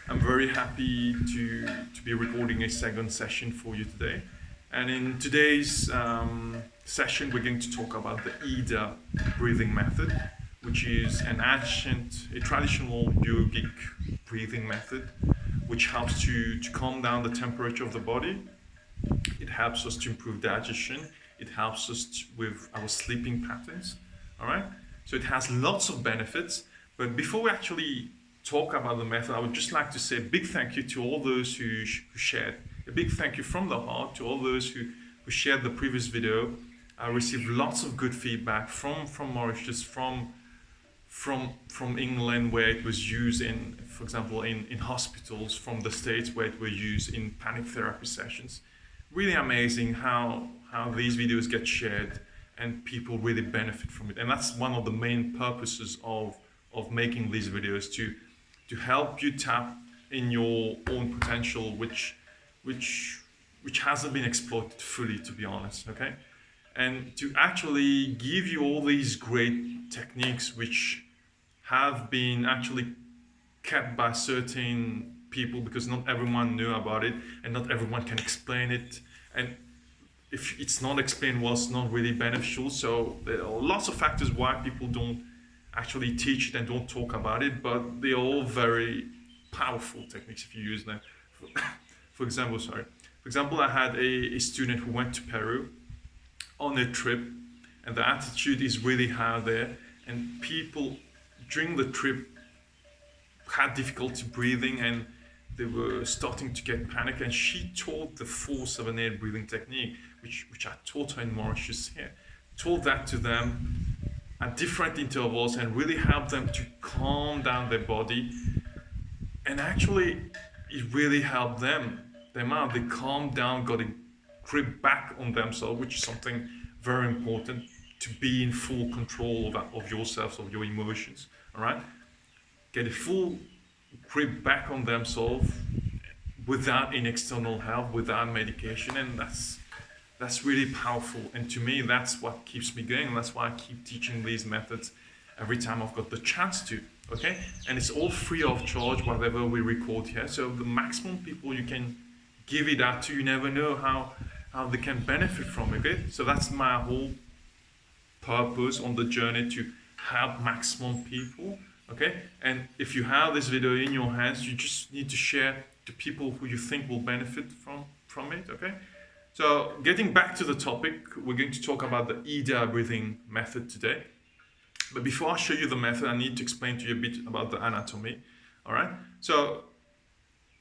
I'm very happy to be recording a second session for you today. And in today's session, we're going to talk about the Ida breathing method, which is a traditional yogic breathing method, which helps to calm down the temperature of the body. It helps us to improve digestion. It helps us with our sleeping patterns. All right. So it has lots of benefits. But before we actually talk about the method, I would just like to say a big thank you to all those who shared. A big thank you from the heart to all those who shared the previous video. I received lots of good feedback from Mauritius, from England, where it was used in, for example, in hospitals, from the States where it was used in panic therapy sessions. Really amazing how these videos get shared and people really benefit from it. And that's one of the main purposes of making these videos, to help you tap in your own potential, which hasn't been exploited fully, to be honest. Okay, and to actually give you all these great techniques which have been actually kept by certain people, because not everyone knew about it and not everyone can explain it, and if it's not explained well, it's not really beneficial. So there are lots of factors why people don't actually teach it and don't talk about it, but they're all very powerful techniques if you use them. For example, I had a student who went to Peru on a trip, and the altitude is really high there, and people during the trip had difficulty breathing, and they were starting to get panic, and she taught the 478 breathing technique, which I taught her in Mauritius here. Taught that to them at different intervals and really helped them to calm down their body. And actually, it really helped them out. They calmed down, got a grip back on themselves, which is something very important, to be in full control of yourselves, of your emotions. All right, get a full grip back on themselves without an external help, without medication, and that's really powerful. And to me, that's what keeps me going, and that's why I keep teaching these methods every time I've got the chance to. Okay, and it's all free of charge, whatever we record here. So the maximum people you can give it out to, you never know how they can benefit from it. Okay, so that's my whole purpose on the journey, to help maximum people. Okay, and if you have this video in your hands, you just need to share to people who you think will benefit from it. Okay, so getting back to the topic, we're going to talk about the Ida breathing method today. But before I show you the method, I need to explain to you a bit about the anatomy. All right, so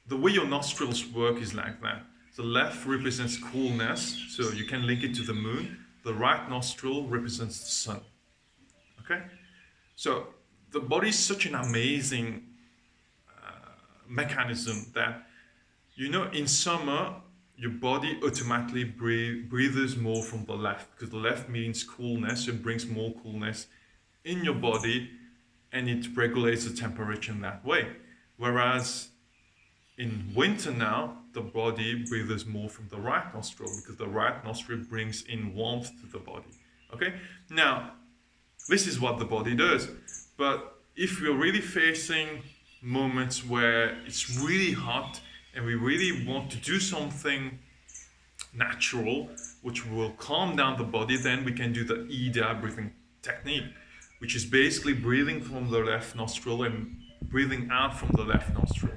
the way your nostrils work is like that. The left represents coolness, so you can link it to the moon. The right nostril represents the sun. Okay, so the body is such an amazing mechanism that, in summer, your body automatically breathes more from the left, because the left means coolness. It brings more coolness in your body, and it regulates the temperature in that way. Whereas in winter now, the body breathes more from the right nostril, because the right nostril brings in warmth to the body. Okay, now this is what the body does. But if we're really facing moments where it's really hot and we really want to do something natural, which will calm down the body, then we can do the Ida breathing technique, which is basically breathing from the left nostril and breathing out from the left nostril.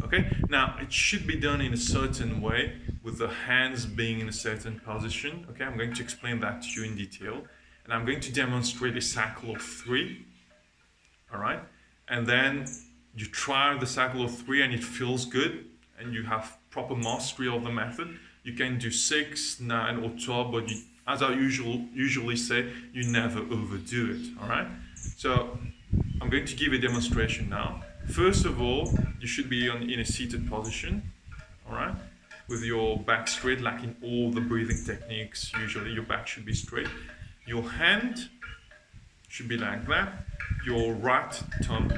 Okay, now it should be done in a certain way, with the hands being in a certain position. Okay, I'm going to explain that to you in detail, and I'm going to demonstrate a cycle of 3. All right, and then you try the cycle of 3 and it feels good, and you have proper mastery of the method. You can do 6, 9, or 12, but as I usually say, you never overdo it. All right, so I'm going to give a demonstration now. First of all, you should be in a seated position. All right, with your back straight, like in all the breathing techniques. Usually your back should be straight. Your hand should be like that. Your right thumb,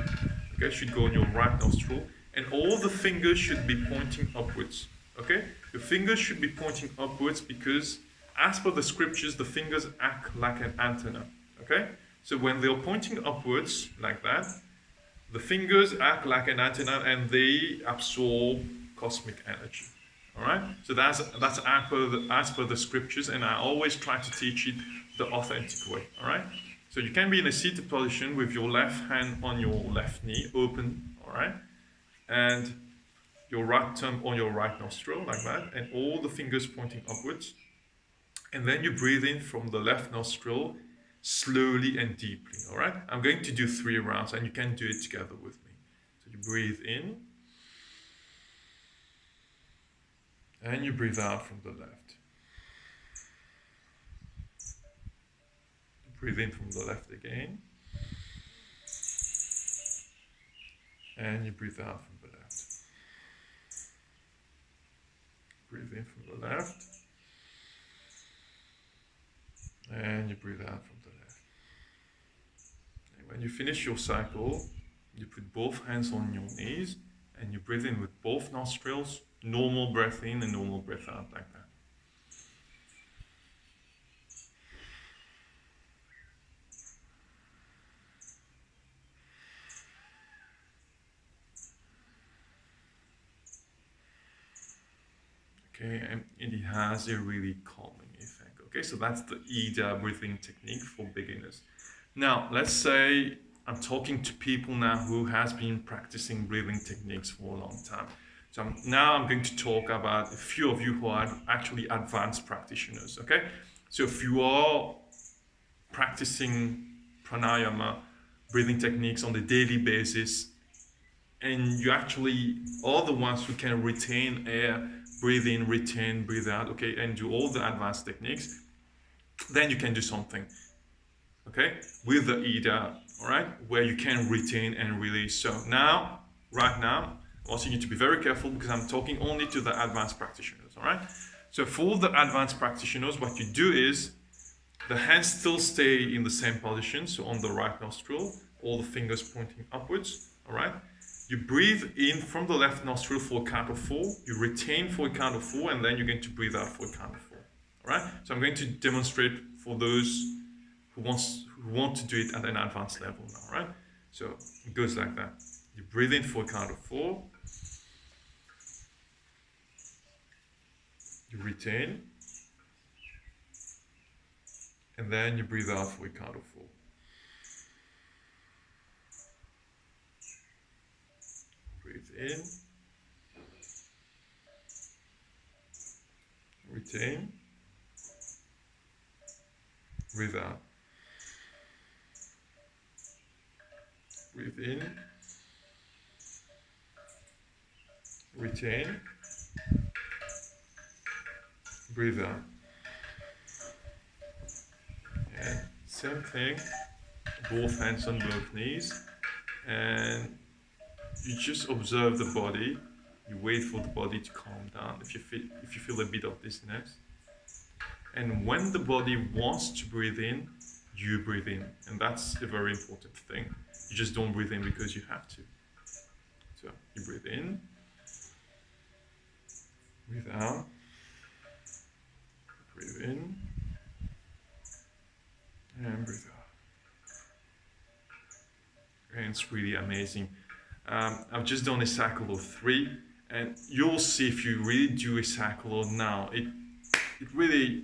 okay, should go on your right nostril, and all the fingers should be pointing upwards. Okay, your fingers should be pointing upwards, because as per the scriptures, the fingers act like an antenna. Okay, so when they're pointing upwards like that, the fingers act like an antenna and they absorb cosmic energy. All right, so that's as per the scriptures, and I always try to teach it the authentic way. All right, so you can be in a seated position with your left hand on your left knee open. All right, and your right thumb on your right nostril like that, and all the fingers pointing upwards. And then you breathe in from the left nostril slowly and deeply. All right, I'm going to do 3 rounds, and you can do it together with me. So you breathe in. And you breathe out from the left. Breathe in from the left again. And you breathe out from the left. Breathe in from the left. And you breathe out from the left. And when you finish your cycle, you put both hands on your knees and you breathe in with both nostrils. Normal breath in and normal breath out like that. Okay, and it has a really calming effect. Okay, so that's the Ida breathing technique for beginners. Now, let's say I'm talking to people now who has been practicing breathing techniques for a long time. So now I'm going to talk about a few of you who are actually advanced practitioners, okay? So if you are practicing pranayama, breathing techniques on a daily basis, and you actually are the ones who can retain air, breathe in, retain, breathe out, okay, and do all the advanced techniques, then you can do something, okay, with the Ida, all right, where you can retain and release. So now, right now, also, you need to be very careful because I'm talking only to the advanced practitioners, all right? So for the advanced practitioners, what you do is the hands still stay in the same position, so on the right nostril, all the fingers pointing upwards, all right? You breathe in from the left nostril for a count of 4, you retain for a count of 4, and then you're going to breathe out for a count of 4, all right? So I'm going to demonstrate for those who want to do it at an advanced level now, right? So it goes like that. You breathe in for a count of 4. You retain. And then you breathe out for a count of 4. Breathe in. Retain. Breathe out. Breathe in. Retain. Breathe out. And same thing, both hands on both knees, and you just observe the body. You wait for the body to calm down if you feel a bit of dizziness. And when the body wants to breathe in, you breathe in, and that's a very important thing. You just don't breathe in because you have to. So you breathe in, breathe out, breathe in, and breathe out. And it's really amazing. I've just done a cycle of 3, and you'll see if you really do a cycle now, it really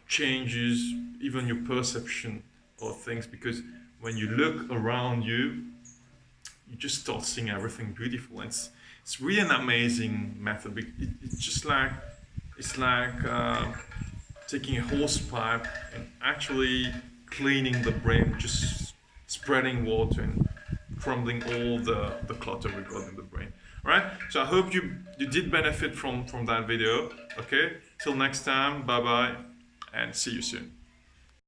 changes even your perception of things, because when you look around you, you just start seeing everything beautiful. And it's really an amazing method. It's just like taking a hose pipe and actually cleaning the brain, just spreading water and crumbling all the clutter we got in the brain. All right, so I hope you did benefit from that video. Okay, till next time, bye bye, and see you soon.